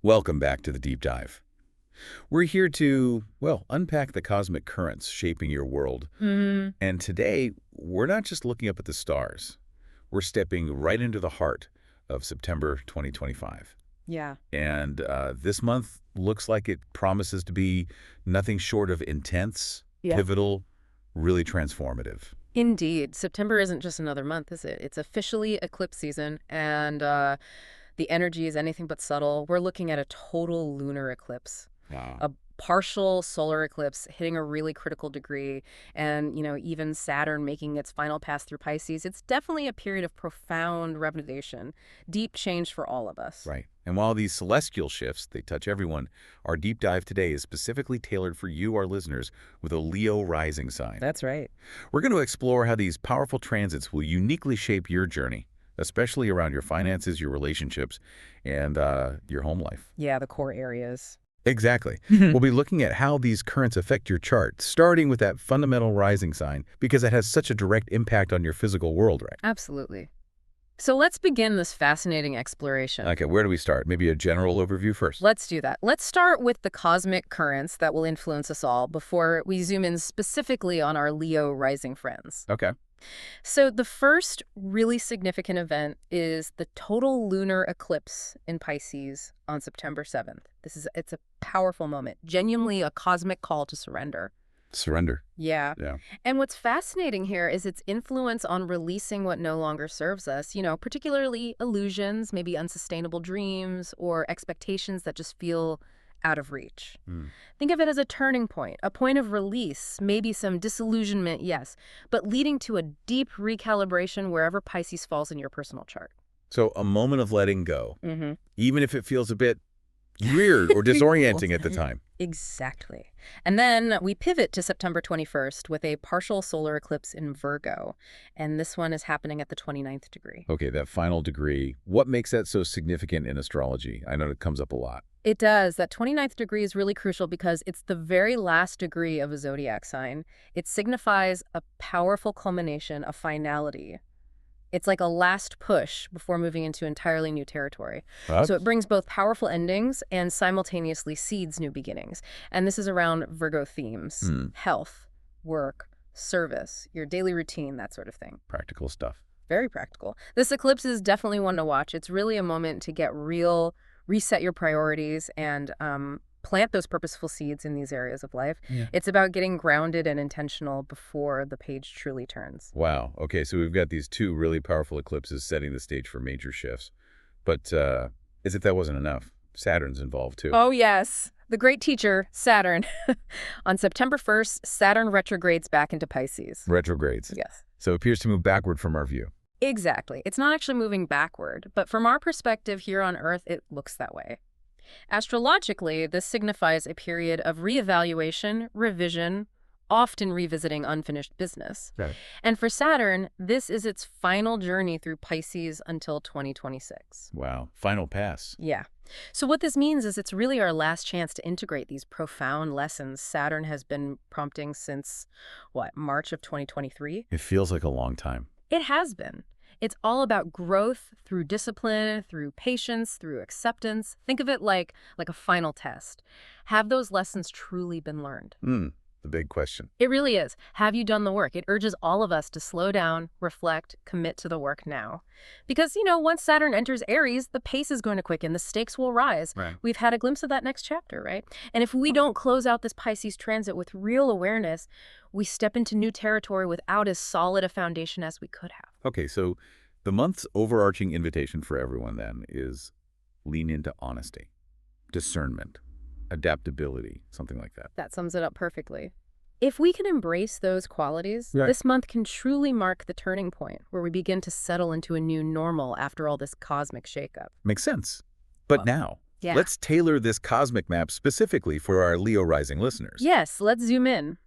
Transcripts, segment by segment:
Welcome back to the Deep Dive. We're here to, well, unpack the cosmic currents shaping your world. And today, we're not just looking up at the stars. We're stepping right into the heart of September 2025. Yeah. And this month looks like it promises to be nothing short of intense, pivotal, really transformative. Indeed. September isn't just another month, is it? It's officially eclipse season, and the energy is anything but subtle. We're looking at a total lunar eclipse. Wow. A partial solar eclipse hitting a really critical degree, and, even Saturn making its final pass through Pisces. It's definitely a period of profound revelation, deep change for all of us. Right. And while these celestial shifts, they touch everyone, our deep dive today is specifically tailored for you, our listeners, with a Leo rising sign. That's right. We're going to explore how these powerful transits will uniquely shape your journey, especially around your finances, your relationships, and your home life. Yeah, the core areas. Exactly. We'll be looking at how these currents affect your chart, starting with that fundamental rising sign, because it has such a direct impact on your physical world, right? Absolutely. So let's begin this fascinating exploration. Okay, where do we start? Maybe a general overview first. Let's do that. Let's start with the cosmic currents that will influence us all before we zoom in specifically on our Leo rising friends. Okay. So the first really significant event is the total lunar eclipse in Pisces on September 7th. It's a powerful moment, genuinely a cosmic call to surrender. Surrender. Yeah. And what's fascinating here is its influence on releasing what no longer serves us, particularly illusions, maybe unsustainable dreams, or expectations that just feel out of reach. Think of it as a turning point, a point of release, maybe some disillusionment, yes, but leading to a deep recalibration wherever Pisces falls in your personal chart. So a moment of letting go, even if it feels a bit weird or disorienting at the time. Exactly. And then we pivot to September 21st with a partial solar eclipse in Virgo. And this one is happening at the 29th degree. Okay, that final degree. What makes that so significant in astrology? I know it comes up a lot. It does. That 29th degree is really crucial because it's the very last degree of a zodiac sign. It signifies a powerful culmination, a finality. It's like a last push before moving into entirely new territory. So it brings both powerful endings and simultaneously seeds new beginnings. And this is around Virgo themes, health, work, service, your daily routine, that sort of thing. Practical stuff. Very practical. This eclipse is definitely one to watch. It's really a moment to get real, reset your priorities, and plant those purposeful seeds in these areas of life. It's about getting grounded and intentional before the page truly turns. Wow. Okay, so we've got these two really powerful eclipses setting the stage for major shifts. But as if that wasn't enough, Saturn's involved too. Oh, yes. The great teacher, Saturn. On September 1st, Saturn retrogrades back into Pisces. Retrogrades. Yes. So it appears to move backward from our view. Exactly. It's not actually moving backward, but from our perspective here on Earth, it looks that way. Astrologically, this signifies a period of reevaluation, revision, often revisiting unfinished business. Right. And for Saturn, this is its final journey through Pisces until 2026. Wow. Final pass. Yeah. So what this means is it's really our last chance to integrate these profound lessons Saturn has been prompting since, March of 2023? It feels like a long time. It has been. It's all about growth through discipline, through patience, through acceptance. Think of it like a final test. Have those lessons truly been learned? The big question. It really is. Have you done the work? It urges all of us to slow down, reflect, commit to the work now. Because, once Saturn enters Aries, the pace is going to quicken, the stakes will rise. Right. We've had a glimpse of that next chapter, right? And if we don't close out this Pisces transit with real awareness, we step into new territory without as solid a foundation as we could have. Okay, so the month's overarching invitation for everyone then is lean into honesty, discernment, adaptability, something like that. That sums it up perfectly. If we can embrace those qualities, Right. This month can truly mark the turning point where we begin to settle into a new normal after all this cosmic shakeup. Makes sense. But now, Yeah. let's tailor this cosmic map specifically for our Leo rising listeners. Yes, let's zoom in.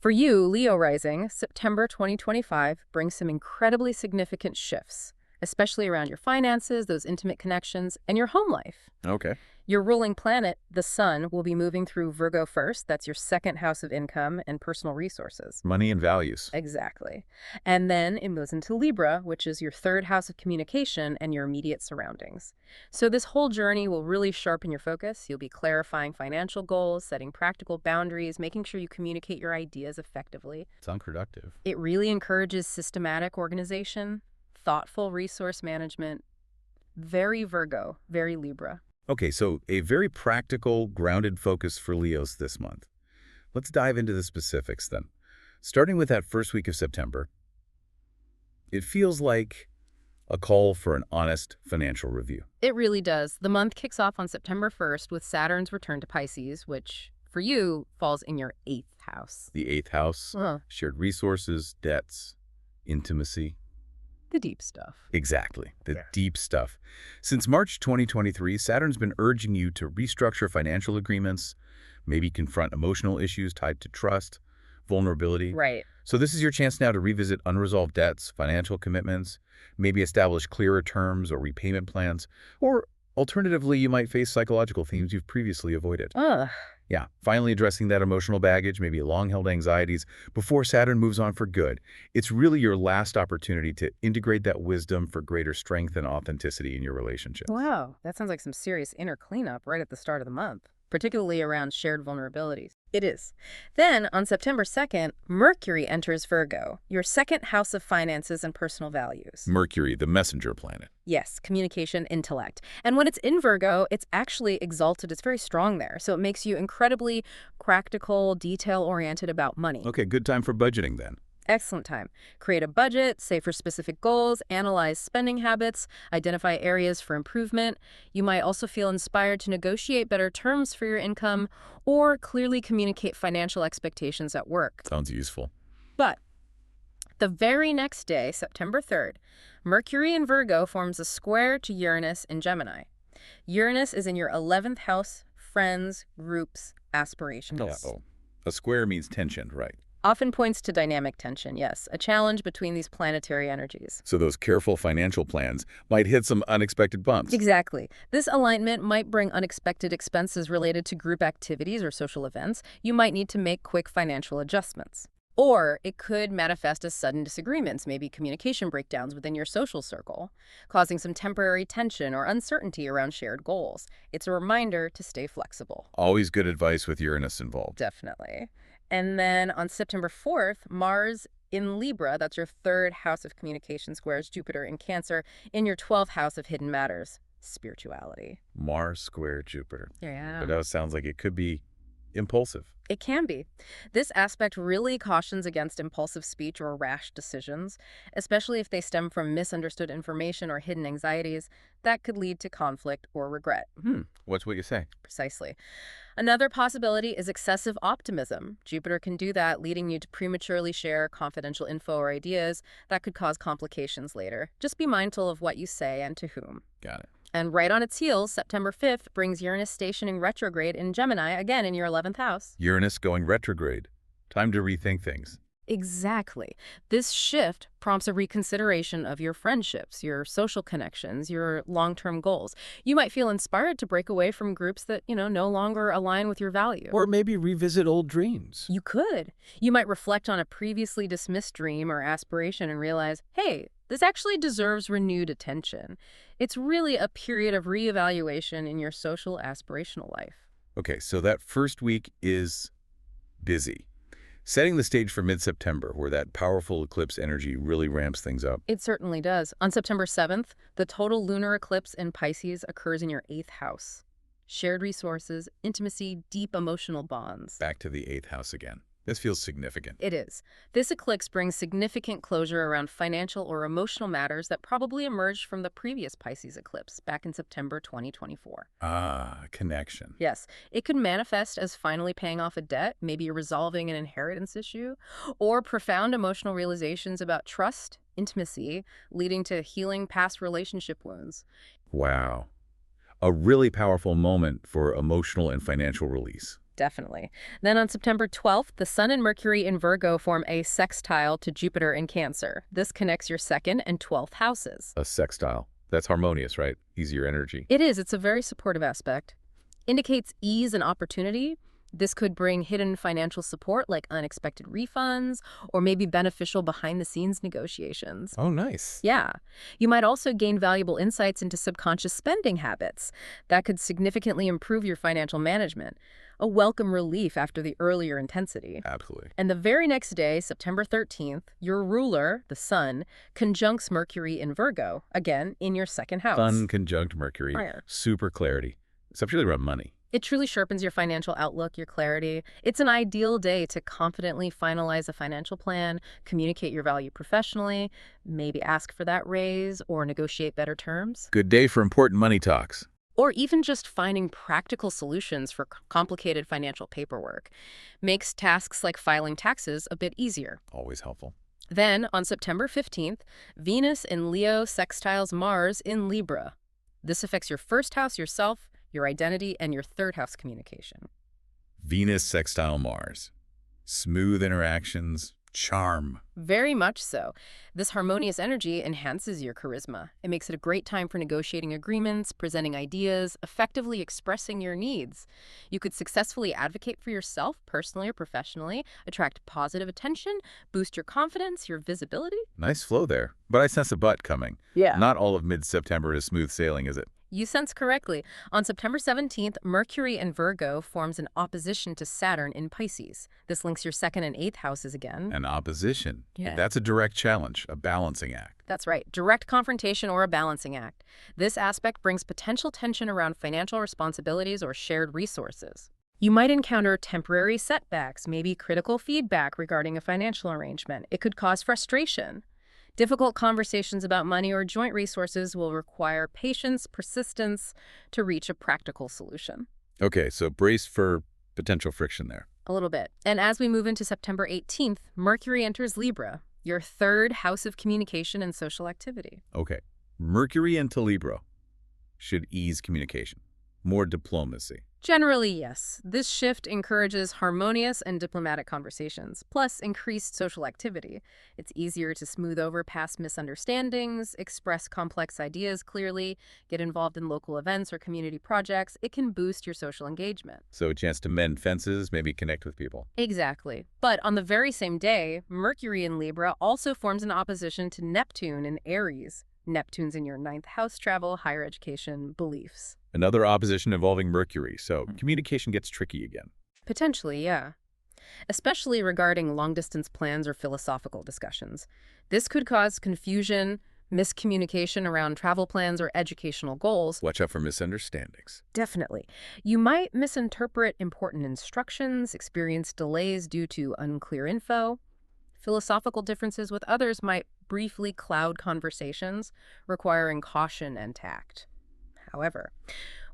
For you, Leo rising, September 2025 brings some incredibly significant shifts, especially around your finances, those intimate connections, and your home life. Okay. Your ruling planet, the sun, will be moving through Virgo first. That's your second house of income and personal resources. Money and values. Exactly. And then it moves into Libra, which is your third house of communication and your immediate surroundings. So this whole journey will really sharpen your focus. You'll be clarifying financial goals, setting practical boundaries, making sure you communicate your ideas effectively. Sound productive. It really encourages systematic organization, thoughtful resource management. Very Virgo, very Libra. Okay, so a very practical, grounded focus for Leos this month. Let's dive into the specifics then. Starting with that first week of September, it feels like a call for an honest financial review. It really does. The month kicks off on September 1st with Saturn's return to Pisces, which for you falls in your 8th house. The 8th house, shared resources, debts, intimacy. The deep stuff. Exactly, the deep stuff. Since March 2023, Saturn's been urging you to restructure financial agreements, maybe confront emotional issues tied to trust, vulnerability. Right. So this is your chance now to revisit unresolved debts, financial commitments, maybe establish clearer terms or repayment plans, or alternatively, you might face psychological themes you've previously avoided. Ugh. Yeah, finally addressing that emotional baggage, maybe long-held anxieties, before Saturn moves on for good. It's really your last opportunity to integrate that wisdom for greater strength and authenticity in your relationships. Wow, that sounds like some serious inner cleanup right at the start of the month, particularly around shared vulnerabilities. It is. Then, on September 2nd, Mercury enters Virgo, your second house of finances and personal values. Mercury, the messenger planet. Yes, communication, intellect. And when it's in Virgo, it's actually exalted. It's very strong there. So it makes you incredibly practical, detail-oriented about money. Okay, good time for budgeting then. Excellent time. Create a budget, save for specific goals, analyze spending habits, identify areas for improvement. You might also feel inspired to negotiate better terms for your income or clearly communicate financial expectations at work. Sounds useful. But the very next day, September 3rd, Mercury in Virgo forms a square to Uranus in Gemini. Uranus is in your 11th house, friends, groups, aspirations. Uh-oh. A square means tension, right? Often points to dynamic tension, yes, a challenge between these planetary energies. So those careful financial plans might hit some unexpected bumps. Exactly. This alignment might bring unexpected expenses related to group activities or social events. You might need to make quick financial adjustments. Or it could manifest as sudden disagreements, maybe communication breakdowns within your social circle, causing some temporary tension or uncertainty around shared goals. It's a reminder to stay flexible. Always good advice with Uranus involved. Definitely. And then on September 4th, Mars in Libra, that's your third house of communication, squares Jupiter in Cancer in your 12th house of hidden matters, spirituality. Mars square Jupiter. Yeah. But that sounds like it could be impulsive. It can be. This aspect really cautions against impulsive speech or rash decisions, especially if they stem from misunderstood information or hidden anxieties that could lead to conflict or regret. What's what you say? Precisely. Another possibility is excessive optimism. Jupiter can do that, leading you to prematurely share confidential info or ideas that could cause complications later. Just be mindful of what you say and to whom. Got it. And right on its heels, September 5th brings Uranus stationing retrograde in Gemini, again in your 11th house. Uranus going retrograde. Time to rethink things. Exactly. This shift prompts a reconsideration of your friendships, your social connections, your long-term goals. You might feel inspired to break away from groups that, no longer align with your value. Or maybe revisit old dreams. You could. You might reflect on a previously dismissed dream or aspiration and realize, hey, this actually deserves renewed attention. It's really a period of reevaluation in your social aspirational life. Okay, so that first week is busy. Setting the stage for mid-September, where that powerful eclipse energy really ramps things up. It certainly does. On September 7th, the total lunar eclipse in Pisces occurs in your 8th house. Shared resources, intimacy, deep emotional bonds. Back to the 8th house again. This feels significant. It is. This eclipse brings significant closure around financial or emotional matters that probably emerged from the previous Pisces eclipse back in September 2024. Ah, connection. Yes, it could manifest as finally paying off a debt, maybe resolving an inheritance issue, or profound emotional realizations about trust, intimacy, leading to healing past relationship wounds. Wow. A really powerful moment for emotional and financial release. Definitely. Then on September 12th, the Sun and Mercury in Virgo form a sextile to Jupiter in Cancer. This connects your 2nd and 12th houses. A sextile. That's harmonious, right? Easier energy. It is. It's a very supportive aspect. Indicates ease and opportunity. This could bring hidden financial support like unexpected refunds or maybe beneficial behind-the-scenes negotiations. Oh, nice. Yeah. You might also gain valuable insights into subconscious spending habits. That could significantly improve your financial management. A welcome relief after the earlier intensity. Absolutely. And the very next day, September 13th, your ruler, the Sun, conjuncts Mercury in Virgo, again, in your 2nd house. Sun conjunct Mercury. Right. Super clarity. Especially around money. It truly sharpens your financial outlook, your clarity. It's an ideal day to confidently finalize a financial plan, communicate your value professionally, maybe ask for that raise or negotiate better terms. Good day for important money talks. Or even just finding practical solutions for complicated financial paperwork. Makes tasks like filing taxes a bit easier. Always helpful. Then, on September 15th, Venus in Leo sextiles Mars in Libra. This affects your 1st house, yourself, your identity, and your 3rd house communication. Venus sextile Mars. Smooth interactions, charm. Very much so. This harmonious energy enhances your charisma. It makes it a great time for negotiating agreements, presenting ideas, effectively expressing your needs. You could successfully advocate for yourself, personally or professionally, attract positive attention, boost your confidence, your visibility. Nice flow there. But I sense a but coming. Yeah. Not all of mid-September is smooth sailing, is it? You sense correctly. On September 17th, Mercury in Virgo forms an opposition to Saturn in Pisces. This links your 2nd and 8th houses again. An opposition. Yeah. That's a direct challenge, a balancing act. That's right. Direct confrontation or a balancing act. This aspect brings potential tension around financial responsibilities or shared resources. You might encounter temporary setbacks, maybe critical feedback regarding a financial arrangement. It could cause frustration. Difficult conversations about money or joint resources will require patience, persistence to reach a practical solution. Okay, so brace for potential friction there. A little bit. And as we move into September 18th, Mercury enters Libra, your 3rd house of communication and social activity. Okay. Mercury into Libra should ease communication. More diplomacy. Generally, yes. This shift encourages harmonious and diplomatic conversations, plus increased social activity. It's easier to smooth over past misunderstandings, express complex ideas clearly, get involved in local events or community projects. It can boost your social engagement. So a chance to mend fences, maybe connect with people. Exactly. But on the very same day, Mercury in Libra also forms an opposition to Neptune in Aries. Neptune's in your 9th house, travel, higher education, beliefs. Another opposition involving Mercury, so communication gets tricky again. Potentially, yeah. Especially regarding long-distance plans or philosophical discussions. This could cause confusion, miscommunication around travel plans or educational goals. Watch out for misunderstandings. Definitely. You might misinterpret important instructions, experience delays due to unclear info. Philosophical differences with others might briefly cloud conversations, requiring caution and tact. However,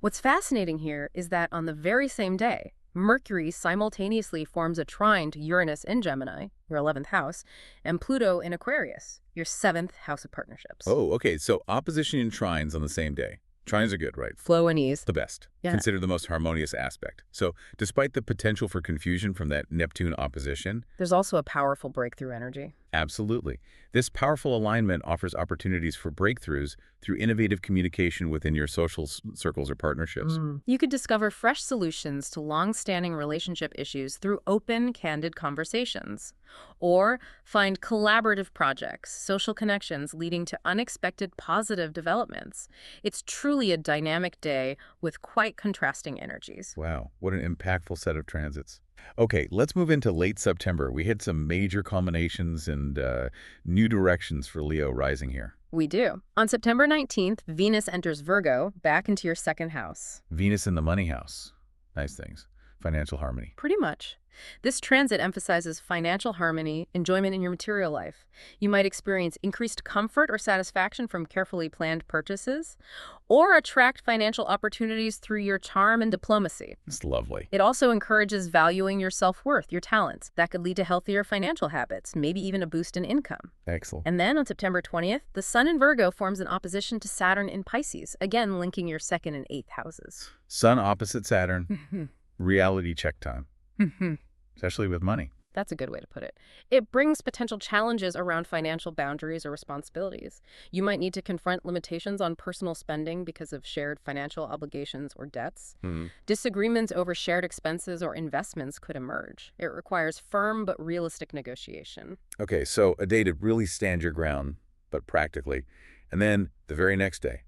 what's fascinating here is that on the very same day, Mercury simultaneously forms a trine to Uranus in Gemini, your 11th house, and Pluto in Aquarius, your 7th house of partnerships. Oh, okay, so opposition and trines on the same day. Trines are good, right? Flow and ease. The best. Yeah. Considered the most harmonious aspect. So despite the potential for confusion from that Neptune opposition, There's also a powerful breakthrough energy. absolutely. This powerful alignment offers opportunities for breakthroughs through innovative communication within your social circles or partnerships. You could discover fresh solutions to long-standing relationship issues through open, candid conversations. Or find collaborative projects, social connections leading to unexpected positive developments. It's truly a dynamic day with quite contrasting energies. Wow, what an impactful set of transits. Okay, let's move into late September. We hit some major culminations and new directions for Leo rising here. We do. On September 19th, Venus enters Virgo, back into your 2nd house. Venus in the money house. Nice things. Financial harmony. Pretty much. This transit emphasizes financial harmony, enjoyment in your material life. You might experience increased comfort or satisfaction from carefully planned purchases, or attract financial opportunities through your charm and diplomacy. It's lovely. It also encourages valuing your self-worth, your talents. That could lead to healthier financial habits, maybe even a boost in income. Excellent. And then on September 20th, the Sun in Virgo forms an opposition to Saturn in Pisces, again linking your 2nd and 8th houses. Sun opposite Saturn. Reality check time, Mhm. especially with money. That's a good way to put it. It brings potential challenges around financial boundaries or responsibilities. You might need to confront limitations on personal spending because of shared financial obligations or debts. Hmm. Disagreements over shared expenses or investments could emerge. It requires firm but realistic negotiation. Okay, so a day to really stand your ground, but practically. And then the very next day,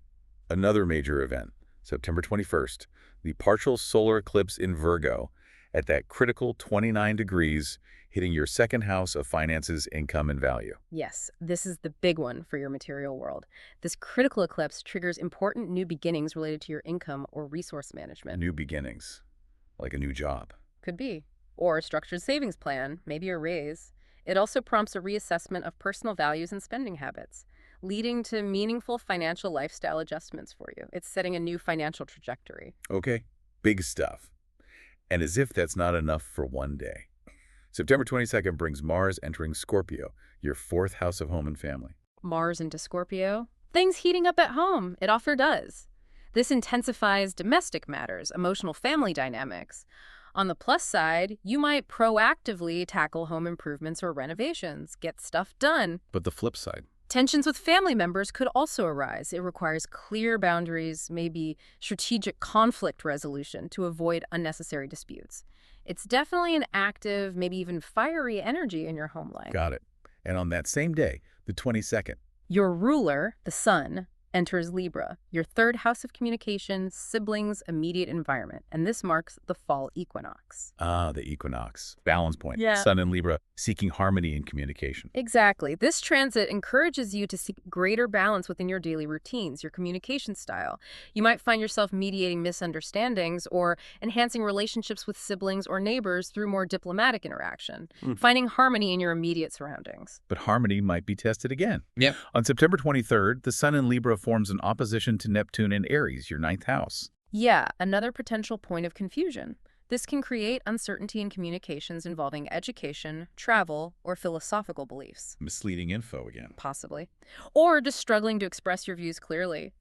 another major event, September 21st, the partial solar eclipse in Virgo at that critical 29 degrees, hitting your second house of finances, income, and value. Yes, this is the big one for your material world. This critical eclipse triggers important new beginnings related to your income or resource management. New beginnings, like a new job. Could be. Or a structured savings plan, maybe a raise. It also prompts a reassessment of personal values and spending habits, leading to meaningful financial lifestyle adjustments for you. It's setting a new financial trajectory. Okay, big stuff. And as if that's not enough for one day, September 22nd brings Mars entering Scorpio, your fourth house of home and family. Mars into Scorpio. Things heating up at home. It often does. This intensifies domestic matters, emotional family dynamics. On the plus side, you might proactively tackle home improvements or renovations, get stuff done. But the flip side. Tensions with family members could also arise. It requires clear boundaries, maybe strategic conflict resolution to avoid unnecessary disputes. It's definitely an active, maybe even fiery energy in your home life. Got it. And on that same day, the 22nd, Your ruler, the sun, enters Libra, your third house of communication, siblings, immediate environment, and this marks the fall equinox. the equinox, balance point, Yeah. Sun in Libra, seeking harmony in communication. Exactly. This transit encourages you to seek greater balance within your daily routines, your communication style. You might find yourself mediating misunderstandings or enhancing relationships with siblings or neighbors through more diplomatic interaction, finding harmony in your immediate surroundings. But harmony might be tested again. Yep. On September 23rd, the Sun in Libra forms an opposition to Neptune in Aries, your ninth house. Yeah, another potential point of confusion. This can create uncertainty in communications involving education, travel, or philosophical beliefs, Misleading info again. possibly. Or just struggling to express your views clearly.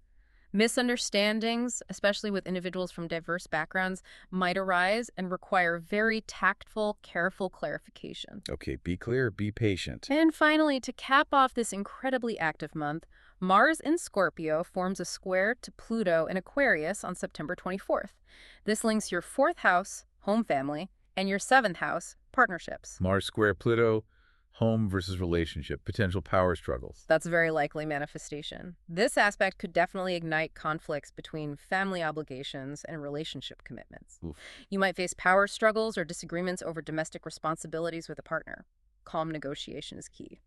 Misunderstandings, especially with individuals from diverse backgrounds, might arise and require very tactful, careful clarification. Okay, be clear, be patient. And finally, to cap off this incredibly active month, Mars in Scorpio forms a square to Pluto in Aquarius on September 24th. This links your fourth house, home family, and your seventh house, partnerships. Mars square Pluto, home versus relationship, potential power struggles. That's a very likely manifestation. This aspect could definitely ignite conflicts between family obligations and relationship commitments. Oof. You might face power struggles or disagreements over domestic responsibilities with a partner. Calm negotiation is key.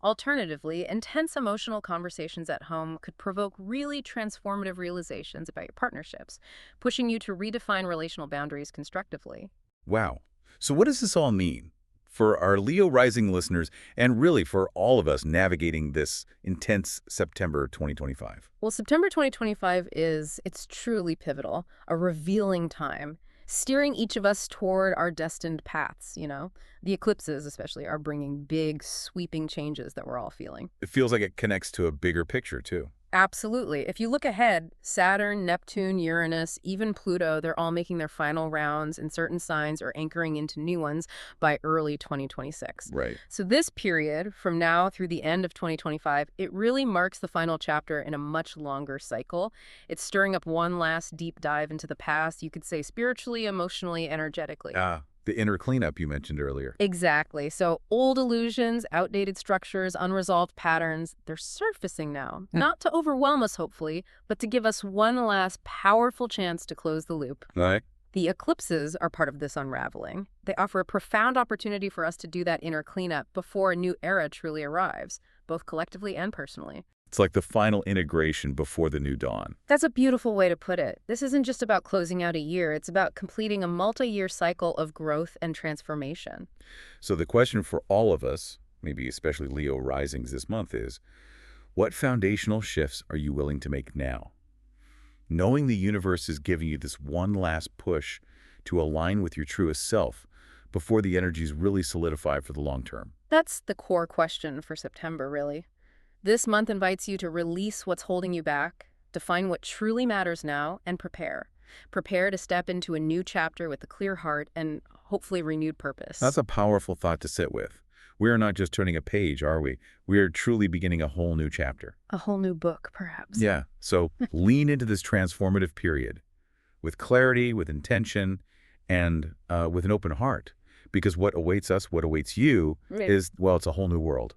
Alternatively, intense emotional conversations at home could provoke really transformative realizations about your partnerships, pushing you to redefine relational boundaries constructively. Wow. So what does this all mean for our Leo rising listeners and really for all of us navigating this intense September 2025? Well, September 2025 it's truly pivotal, a revealing time, steering each of us toward our destined paths, you know? The eclipses, especially, are bringing big, sweeping changes that we're all feeling. It feels like it connects to a bigger picture, too. Absolutely. If you look ahead, Saturn, Neptune, Uranus, even Pluto, they're all making their final rounds in certain signs or anchoring into new ones by early 2026. Right. So this period, from now through the end of 2025, it really marks the final chapter in a much longer cycle. It's stirring up one last deep dive into the past, you could say spiritually, emotionally, energetically. The inner cleanup you mentioned earlier. Exactly. So old illusions, outdated structures, unresolved patterns, they're surfacing now. Not to overwhelm us, hopefully, but to give us one last powerful chance to close the loop. Right. The eclipses are part of this unraveling. They offer a profound opportunity for us to do that inner cleanup before a new era truly arrives, both collectively and personally. It's like the final integration before the new dawn. That's a beautiful way to put it. This isn't just about closing out a year. It's about completing a multi-year cycle of growth and transformation. So the question for all of us, maybe especially Leo risings this month, is what foundational shifts are you willing to make now? Knowing the universe is giving you this one last push to align with your truest self before the energies really solidify for the long term. That's the core question for September, really. This month invites you to release what's holding you back, define what truly matters now, and prepare. Prepare to step into a new chapter with a clear heart and hopefully renewed That's purpose. a powerful thought to sit with. We are not just turning a page, are we? We are truly beginning a whole new chapter. A whole new book, perhaps. Yeah. So lean into this transformative period with clarity, with intention, and with an open heart. Because what awaits us, what awaits you, Right. is, well, it's a whole new world.